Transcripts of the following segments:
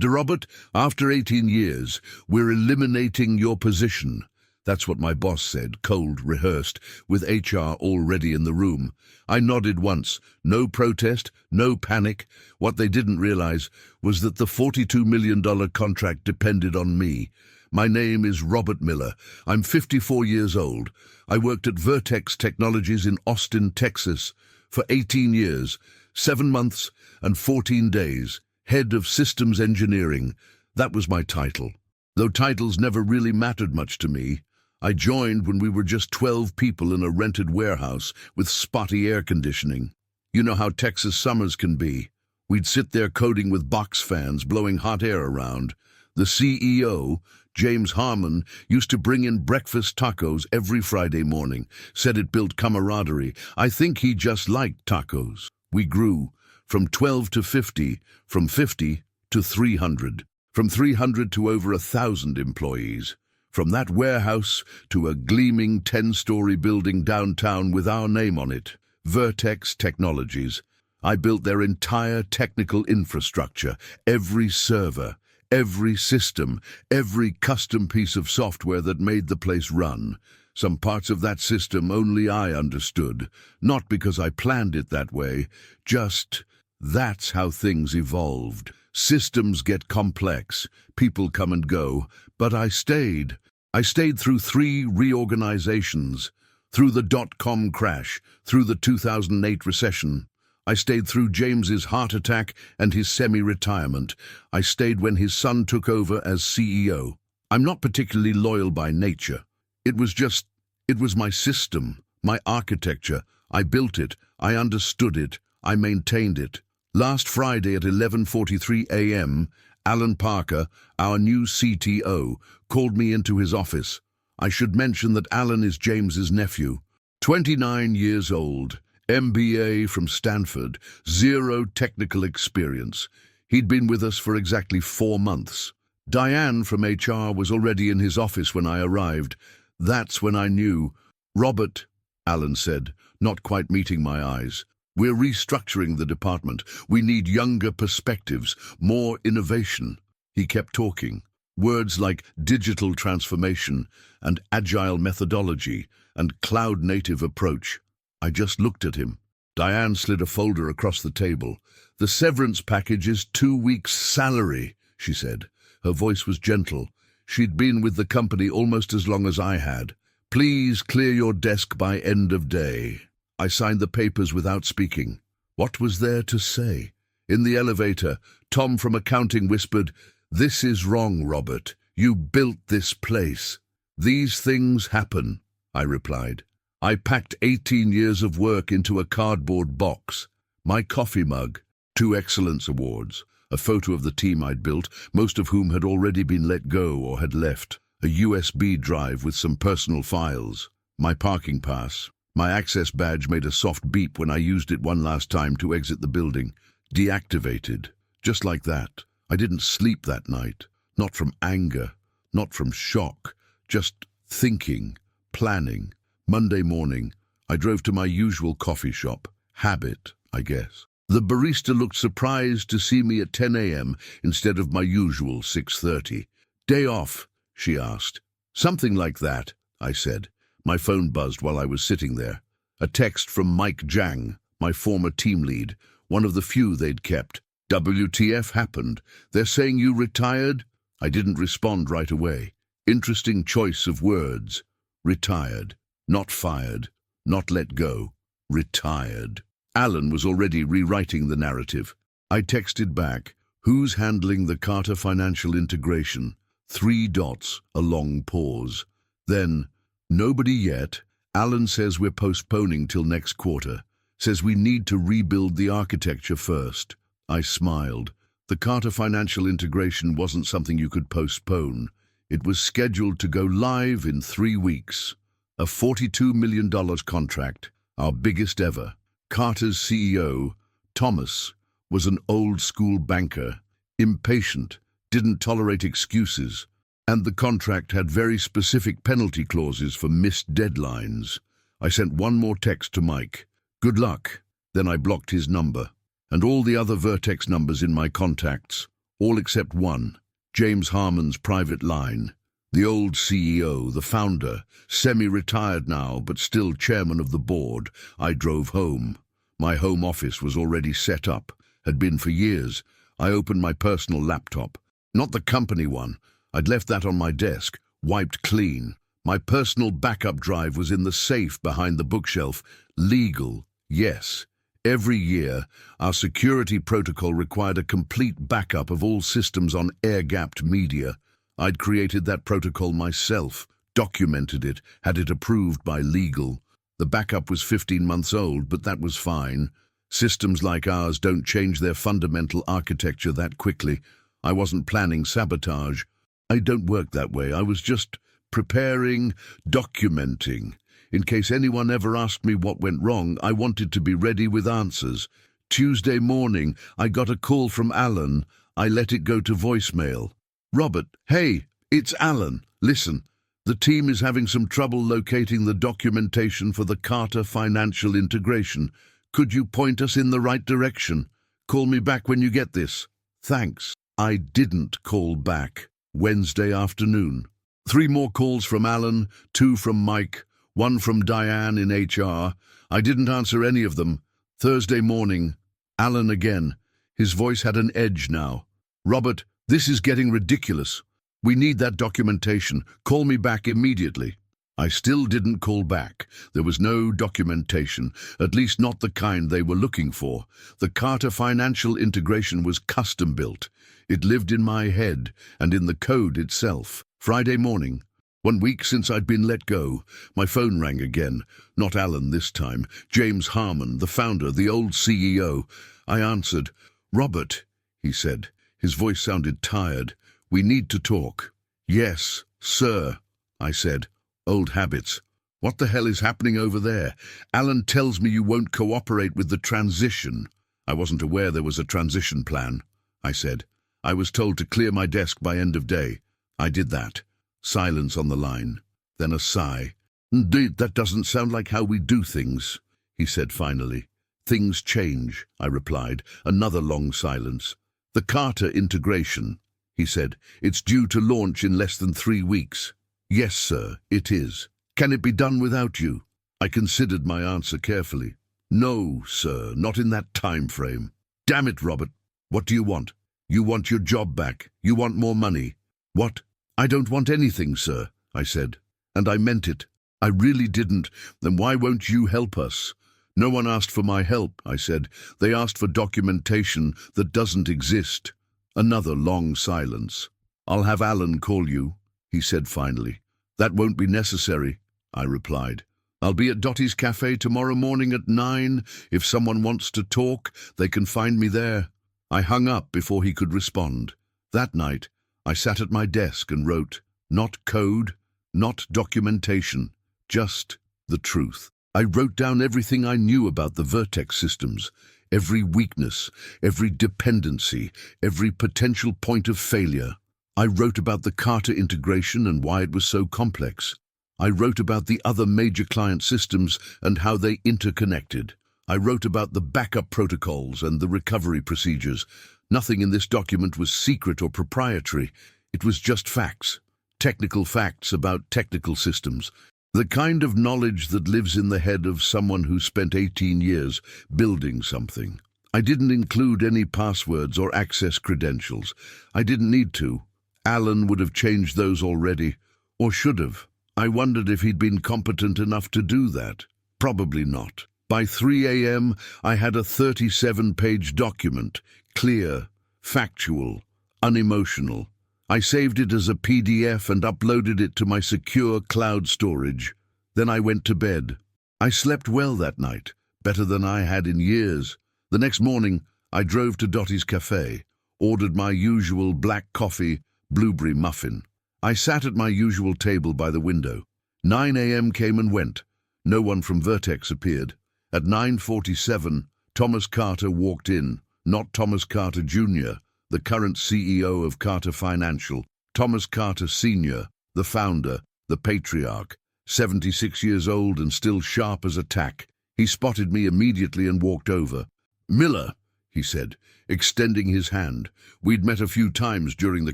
Robert, after 18 years, we're eliminating your position. That's what my boss said, cold, rehearsed, with HR already in the room. I nodded once. No protest, no panic. What they didn't realize was that the $42 million contract depended on me. My name is Robert Miller. I'm 54 years old. I worked at Vertex Technologies in Austin, Texas, for 18 years, 7 months and 14 days. Head of Systems Engineering. That was my title. Though titles never really mattered much to me. I joined when we were just 12 people in a rented warehouse with spotty air conditioning. You know how Texas summers can be. We'd sit there coding with box fans, blowing hot air around. The CEO, James Harmon, used to bring in breakfast tacos every Friday morning, said it built camaraderie. I think he just liked tacos. We grew from 12 to 50, from 50 to 300, from 300 to over 1,000 employees. From that warehouse to a gleaming 10-story building downtown with our name on it, Vertex Technologies. I built their entire technical infrastructure, every server, every system, every custom piece of software that made the place run. Some parts of that system only I understood, not because I planned it that way, just that's how things evolved. Systems get complex, people come and go, but I stayed. I stayed through 3 reorganizations, through the dot-com crash, through the 2008 recession. I stayed through James's heart attack and his semi-retirement. I stayed when his son took over as CEO. I'm not particularly loyal by nature. It was my system, my architecture. I built it, I understood it, I maintained it. Last Friday at 11:43 a.m., Alan Parker, our new CTO, called me into his office. I should mention that Alan is James's nephew. 29 years old, MBA from Stanford, 0 technical experience. He'd been with us for exactly 4 months. Diane from HR was already in his office when I arrived. That's when I knew. Robert, Alan said, not quite meeting my eyes. We're restructuring the department. We need younger perspectives, more innovation. He kept talking. Words like digital transformation and agile methodology and cloud-native approach. I just looked at him. Diane slid a folder across the table. The severance package is 2 weeks' salary, she said. Her voice was gentle. She'd been with the company almost as long as I had. Please clear your desk by end of day. I signed the papers without speaking. What was there to say? In the elevator, Tom from accounting whispered, "This is wrong, Robert. You built this place." "These things happen," I replied. I packed 18 years of work into a cardboard box. My coffee mug, 2 Excellence Awards, a photo of the team I'd built, most of whom had already been let go or had left, a USB drive with some personal files, my parking pass. My access badge made a soft beep when I used it one last time to exit the building. Deactivated. Just like that. I didn't sleep that night. Not from anger. Not from shock. Just thinking. Planning. Monday morning, I drove to my usual coffee shop. Habit, I guess. The barista looked surprised to see me at 10 a.m. instead of my usual 6:30. "Day off?" she asked. "Something like that," I said. My phone buzzed while I was sitting there. A text from Mike Zhang, my former team lead, one of the few they'd kept. "WTF happened? They're saying you retired?" I didn't respond right away. Interesting choice of words. Retired. Not fired. Not let go. Retired. Alan was already rewriting the narrative. I texted back, "Who's handling the Carter financial integration?" 3 dots, a long pause. Then, "Nobody yet. Alan says we're postponing till next quarter. Says we need to rebuild the architecture first." I smiled. The Carter financial integration wasn't something you could postpone. It was scheduled to go live in 3 weeks. A $42 million contract, our biggest ever. Carter's CEO, Thomas, was an old-school banker, impatient, didn't tolerate excuses, and the contract had very specific penalty clauses for missed deadlines. I sent one more text to Mike. "Good luck." Then I blocked his number, and all the other Vertex numbers in my contacts. all except one, James Harmon's private line. The old CEO, the founder, semi-retired now but still chairman of the board. I drove home. My home office was already set up, had been for years. I opened my personal laptop. Not the company one. I'd left that on my desk, wiped clean. My personal backup drive was in the safe behind the bookshelf. Legal, yes. Every year, our security protocol required a complete backup of all systems on air-gapped media. I'd created that protocol myself, documented it, had it approved by legal. The backup was 15 months old, but that was fine. Systems like ours don't change their fundamental architecture that quickly. I wasn't planning sabotage. I don't work that way. I was just preparing, documenting. In case anyone ever asked me what went wrong, I wanted to be ready with answers. Tuesday morning, I got a call from Alan. I let it go to voicemail. Robert, hey, it's Alan. Listen, the team is having some trouble locating the documentation for the Carter financial integration. Could you point us in the right direction? Call me back when you get this. Thanks. I didn't call back. Wednesday afternoon. 3 more calls from Alan, 2 from Mike, 1 from Diane in HR. I didn't answer any of them. Thursday morning, Alan again. His voice had an edge now. Robert, this is getting ridiculous. We need that documentation. Call me back immediately. I still didn't call back. There was no documentation, at least not the kind they were looking for. The Carter financial integration was custom built. It lived in my head and in the code itself. Friday morning, 1 week since I'd been let go, my phone rang again. Not Alan this time. James Harmon, the founder, the old CEO. I answered. Robert, he said. His voice sounded tired. We need to talk. Yes, sir, I said. Old habits. What the hell is happening over there? Alan tells me you won't cooperate with the transition. I wasn't aware there was a transition plan, I said. I was told to clear my desk by end of day. I did that. Silence on the line. Then a sigh. Indeed, that doesn't sound like how we do things, he said finally. Things change, I replied. Another long silence. The Carter integration, he said. It's due to launch in less than 3 weeks. Yes, sir, it is. Can it be done without you? I considered my answer carefully. No, sir, not in that time frame. Damn it, Robert. What do you want? You want your job back. You want more money. What? I don't want anything, sir, I said. And I meant it. I really didn't. Then why won't you help us? No one asked for my help, I said. They asked for documentation that doesn't exist. Another long silence. I'll have Alan call you, he said finally. That won't be necessary, I replied. I'll be at Dottie's Cafe tomorrow morning at 9. If someone wants to talk, they can find me there. I hung up before he could respond. That night, I sat at my desk and wrote, not code, not documentation, just the truth. I wrote down everything I knew about the Vertex systems, every weakness, every dependency, every potential point of failure. I wrote about the Carter integration and why it was so complex. I wrote about the other major client systems and how they interconnected. I wrote about the backup protocols and the recovery procedures. Nothing in this document was secret or proprietary. It was just facts, technical facts about technical systems. The kind of knowledge that lives in the head of someone who spent 18 years building something. I didn't include any passwords or access credentials. I didn't need to. Alan would have changed those already, or should have. I wondered if he'd been competent enough to do that. Probably not. By 3 a.m., I had a 37-page document, clear, factual, unemotional. I saved it as a PDF and uploaded it to my secure cloud storage. Then I went to bed. I slept well that night, better than I had in years. The next morning, I drove to Dottie's Cafe, ordered my usual black coffee, blueberry muffin. I sat at my usual table by the window. 9 a.m. came and went. No one from Vertex appeared. At 9:47, Thomas Carter walked in, not Thomas Carter Jr., the current CEO of Carter Financial, Thomas Carter Sr., the founder, the patriarch, 76 years old and still sharp as a tack. He spotted me immediately and walked over. Miller, he said, extending his hand. We'd met a few times during the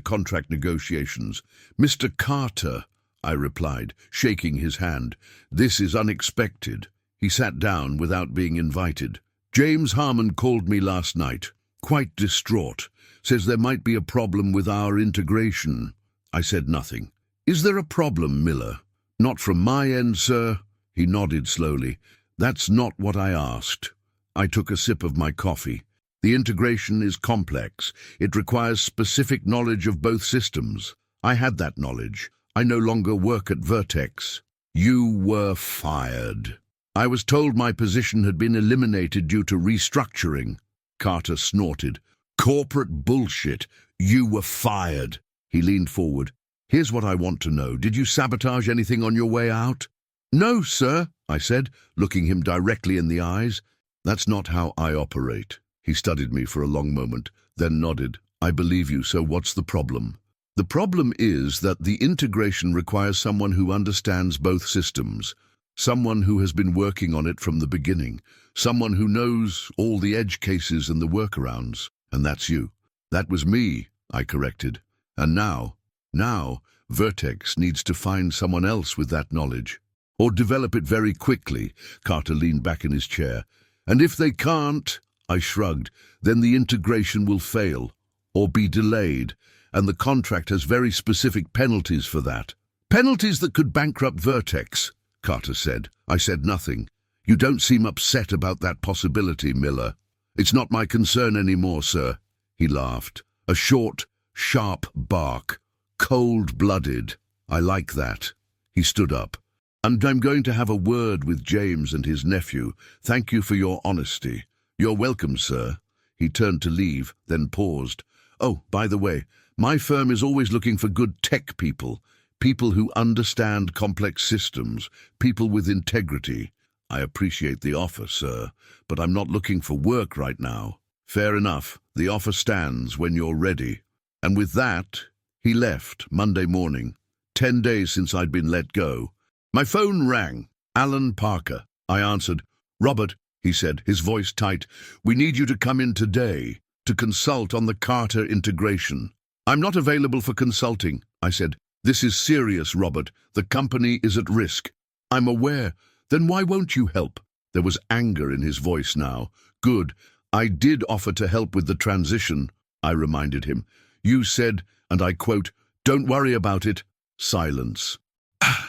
contract negotiations. Mr. Carter, I replied, shaking his hand. This is unexpected. He sat down without being invited. James Harmon called me last night, quite distraught. Says there might be a problem with our integration. I said nothing. Is there a problem, Miller? Not from my end, sir. He nodded slowly. That's not what I asked. I took a sip of my coffee. The integration is complex. It requires specific knowledge of both systems. I had that knowledge. I no longer work at Vertex. You were fired. I was told my position had been eliminated due to restructuring. Carter snorted. Corporate bullshit. You were fired. He leaned forward. Here's what I want to know. Did you sabotage anything on your way out? No, sir, I said, looking him directly in the eyes. That's not how I operate. He studied me for a long moment, then nodded. I believe you, so what's the problem? The problem is that the integration requires someone who understands both systems, someone who has been working on it from the beginning, someone who knows all the edge cases and the workarounds. And that's you. That was me, I corrected. And now, Vertex needs to find someone else with that knowledge. Or develop it very quickly. Carter leaned back in his chair. And if they can't, I shrugged, then the integration will fail, or be delayed, and the contract has very specific penalties for that. Penalties that could bankrupt Vertex, Carter said. I said nothing. You don't seem upset about that possibility, Miller. It's not my concern anymore, sir. He laughed. A short, sharp bark. Cold-blooded. I like that. He stood up. And I'm going to have a word with James and his nephew. Thank you for your honesty. You're welcome, sir. He turned to leave, then paused. Oh, by the way, my firm is always looking for good tech people, people who understand complex systems, people with integrity. I appreciate the offer, sir, but I'm not looking for work right now. Fair enough. The offer stands when you're ready. And with that, he left Monday morning, 10 days since I'd been let go. My phone rang. Alan Parker. I answered. Robert, he said, his voice tight, we need you to come in today to consult on the Carter integration. I'm not available for consulting, I said. This is serious, Robert. The company is at risk. I'm aware. Then why won't you help? There was anger in his voice now. Good. I did offer to help with the transition, I reminded him. You said, and I quote, don't worry about it. Silence.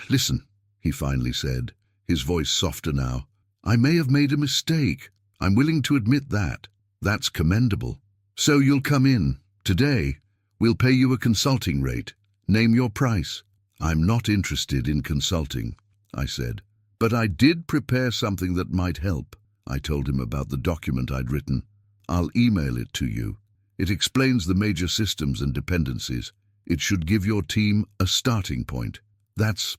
Listen, he finally said, his voice softer now. I may have made a mistake. I'm willing to admit that. That's commendable. So you'll come in today. We'll pay you a consulting rate. Name your price. I'm not interested in consulting, I said. But I did prepare something that might help. I told him about the document I'd written. I'll email it to you. It explains the major systems and dependencies. It should give your team a starting point. That's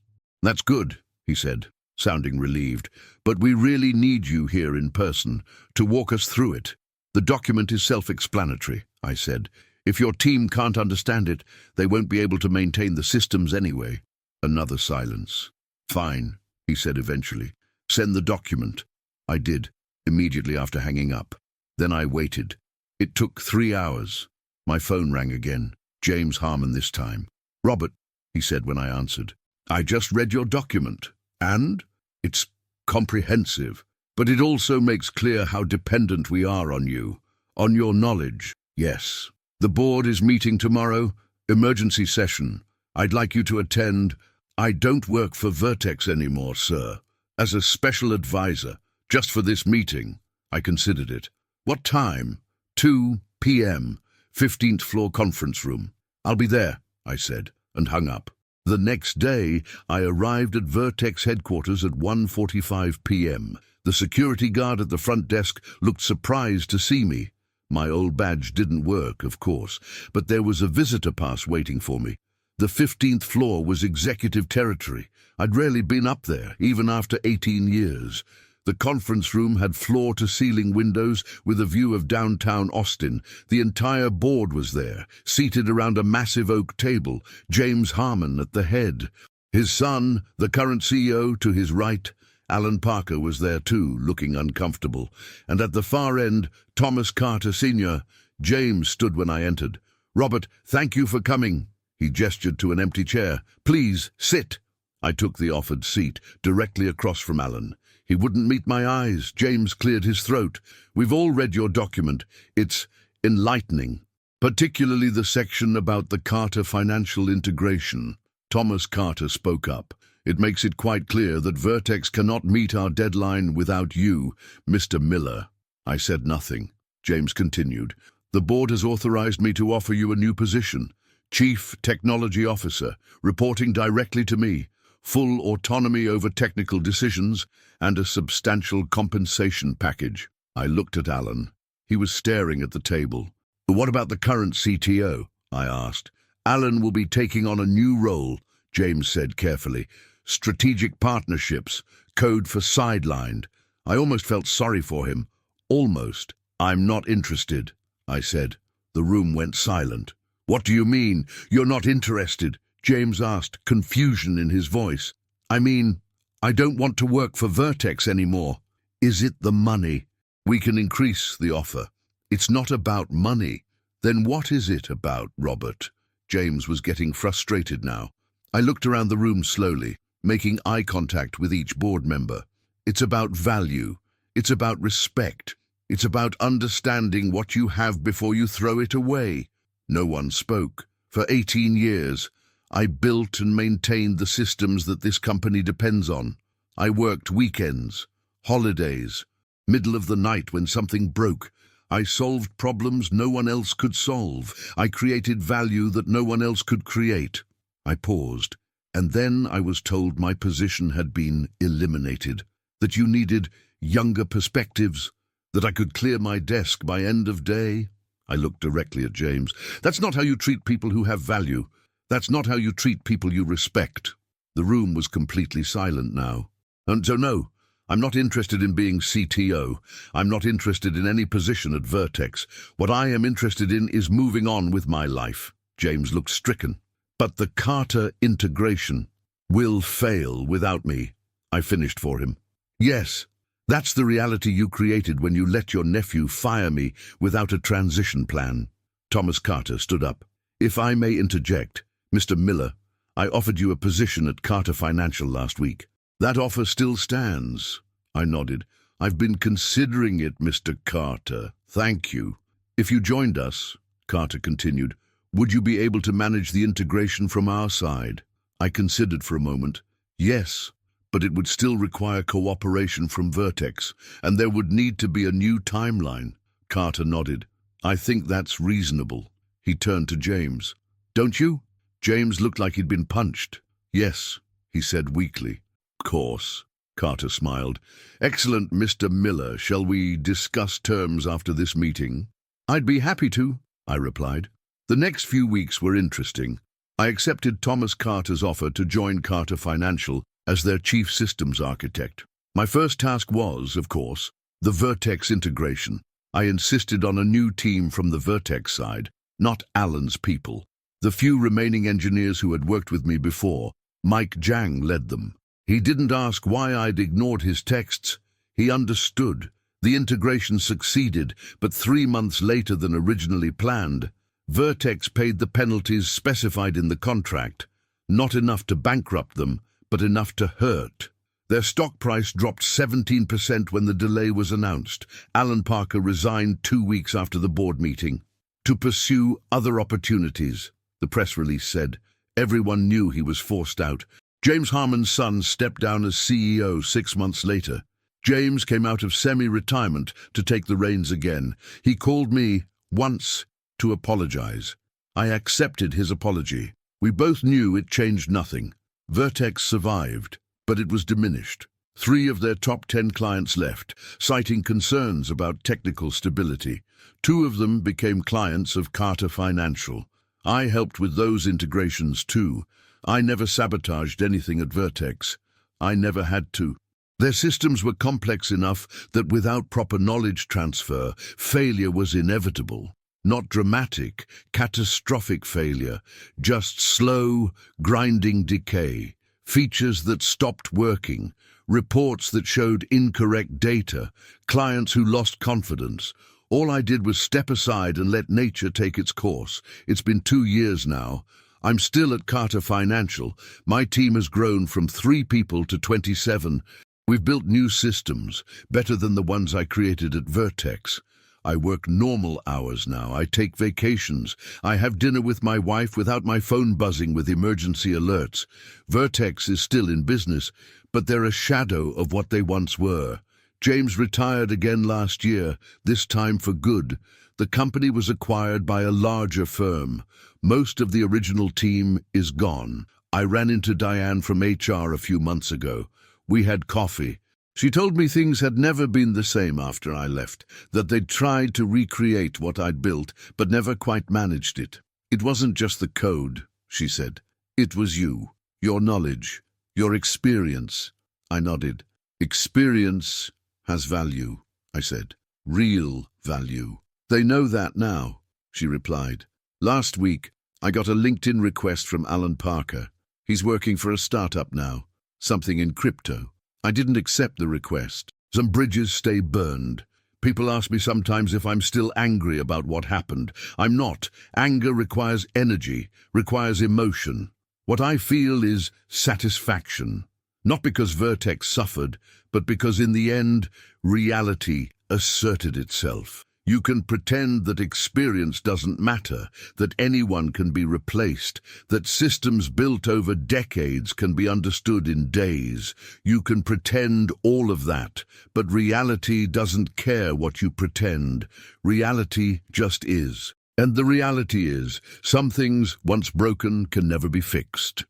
good, he said, sounding relieved. But we really need you here in person to walk us through it. The document is self-explanatory, I said. If your team can't understand it, they won't be able to maintain the systems anyway. Another silence. Fine, he said eventually. Send the document. I did, immediately after hanging up. Then I waited. It took 3 hours. My phone rang again. James Harmon this time. Robert, he said when I answered. I just read your document. And? It's comprehensive. But it also makes clear how dependent we are on you. On your knowledge. Yes. The board is meeting tomorrow. Emergency session. I'd like you to attend. I don't work for Vertex anymore, sir. As a special advisor. Just for this meeting. I considered it. What time? 2 p.m. 15th floor conference room. I'll be there, I said, and hung up. The next day, I arrived at Vertex headquarters at 1:45 p.m. The security guard at the front desk looked surprised to see me. My old badge didn't work, of course, but there was a visitor pass waiting for me. The 15th floor was executive territory. I'd rarely been up there, even after 18 years. The conference room had floor-to-ceiling windows with a view of downtown Austin. The entire board was there, seated around a massive oak table, James Harmon at the head. His son, the current CEO, to his right, Alan Parker was there too, looking uncomfortable, and at the far end, Thomas Carter Sr. James stood when I entered. "Robert, thank you for coming." He gestured to an empty chair. "Please, sit." I took the offered seat, directly across from Alan. He wouldn't meet my eyes. James cleared his throat. "We've all read your document. It's enlightening, particularly the section about the Carter financial integration." Thomas Carter spoke up. "It makes it quite clear that Vertex cannot meet our deadline without you, Mr. Miller." I said nothing. James continued. "The board has authorized me to offer you a new position, Chief Technology Officer, reporting directly to me, full autonomy over technical decisions, and a substantial compensation package." I looked at Alan. He was staring at the table. "What about the current CTO?" I asked. "Alan will be taking on a new role," James said carefully. "Strategic partnerships, code for sidelined." I almost felt sorry for him. Almost. "I'm not interested," I said. The room went silent. "What do you mean, you're not interested?" James asked, confusion in his voice. "I mean, I don't want to work for Vertex anymore." "Is it the money?" "We can increase the offer." "It's not about money." "Then what is it about, Robert?" James was getting frustrated now. I looked around the room slowly, making eye contact with each board member. "It's about value. It's about respect. It's about understanding what you have before you throw it away." No one spoke. For 18 years, I built and maintained the systems that this company depends on. I worked weekends, holidays, middle of the night when something broke. I solved problems no one else could solve. I created value that no one else could create. I paused, and then I was told my position had been eliminated, that you needed younger perspectives, that I could clear my desk by end of day. I looked directly at James. "That's not how you treat people who have value. That's not how you treat people you respect." The room was completely silent now. "And so no, I'm not interested in being CTO. I'm not interested in any position at Vertex. What I am interested in is moving on with my life." James looked stricken. "But the Carter integration will fail without me," I finished for him. "Yes, that's the reality you created when you let your nephew fire me without a transition plan." Thomas Carter stood up. "If I may interject, Mr. Miller, I offered you a position at Carter Financial last week. That offer still stands." I nodded. "I've been considering it, Mr. Carter. Thank you." "If you joined us," Carter continued, "would you be able to manage the integration from our side?" I considered for a moment. "Yes, but it would still require cooperation from Vertex, and there would need to be a new timeline." Carter nodded. "I think that's reasonable." He turned to James. "Don't you?" James looked like he'd been punched. "Yes," he said weakly. "Of course." Carter smiled. "Excellent, Mr. Miller. Shall we discuss terms after this meeting?" "I'd be happy to," I replied. The next few weeks were interesting. I accepted Thomas Carter's offer to join Carter Financial as their chief systems architect. My first task was, of course, the Vertex integration. I insisted on a new team from the Vertex side, not Alan's people. The few remaining engineers who had worked with me before, Mike Jang led them. He didn't ask why I'd ignored his texts. He understood. The integration succeeded, but 3 months later than originally planned. Vertex paid the penalties specified in the contract, not enough to bankrupt them, but enough to hurt. Their stock price dropped 17% when the delay was announced. Alan Parker resigned 2 weeks after the board meeting to pursue other opportunities, the press release said. Everyone knew he was forced out. James Harmon's son stepped down as CEO 6 months later. James came out of semi-retirement to take the reins again. He called me once to apologize. I accepted his apology. We both knew it changed nothing. Vertex survived, but it was diminished. 3 of their top 10 clients left, citing concerns about technical stability. 2 of them became clients of Carter Financial. I helped with those integrations too. I never sabotaged anything at Vertex. I never had to. Their systems were complex enough that without proper knowledge transfer, failure was inevitable. Not dramatic, catastrophic failure, just slow, grinding decay. Features that stopped working, reports that showed incorrect data, clients who lost confidence. All I did was step aside and let nature take its course. It's been 2 years now. I'm still at Carter Financial. My team has grown from 3 people to 27. We've built new systems, better than the ones I created at Vertex. I work normal hours now. I take vacations. I have dinner with my wife without my phone buzzing with emergency alerts. Vertex is still in business, but they're a shadow of what they once were. James retired again last year, this time for good. The company was acquired by a larger firm. Most of the original team is gone. I ran into Diane from HR a few months ago. We had coffee. She told me things had never been the same after I left, that they'd tried to recreate what I'd built, but never quite managed it. It wasn't just the code, she said. It was you, your knowledge, your experience. I nodded. Experience has value, I said. Real value. They know that now, she replied. Last week, I got a LinkedIn request from Alan Parker. He's working for a startup now, something in crypto. I didn't accept the request. Some bridges stay burned. People ask me sometimes if I'm still angry about what happened. I'm not. Anger requires energy, requires emotion. What I feel is satisfaction. Not because Vertex suffered, but because in the end, reality asserted itself. You can pretend that experience doesn't matter, that anyone can be replaced, that systems built over decades can be understood in days. You can pretend all of that, but reality doesn't care what you pretend. Reality just is. And the reality is, some things, once broken, can never be fixed.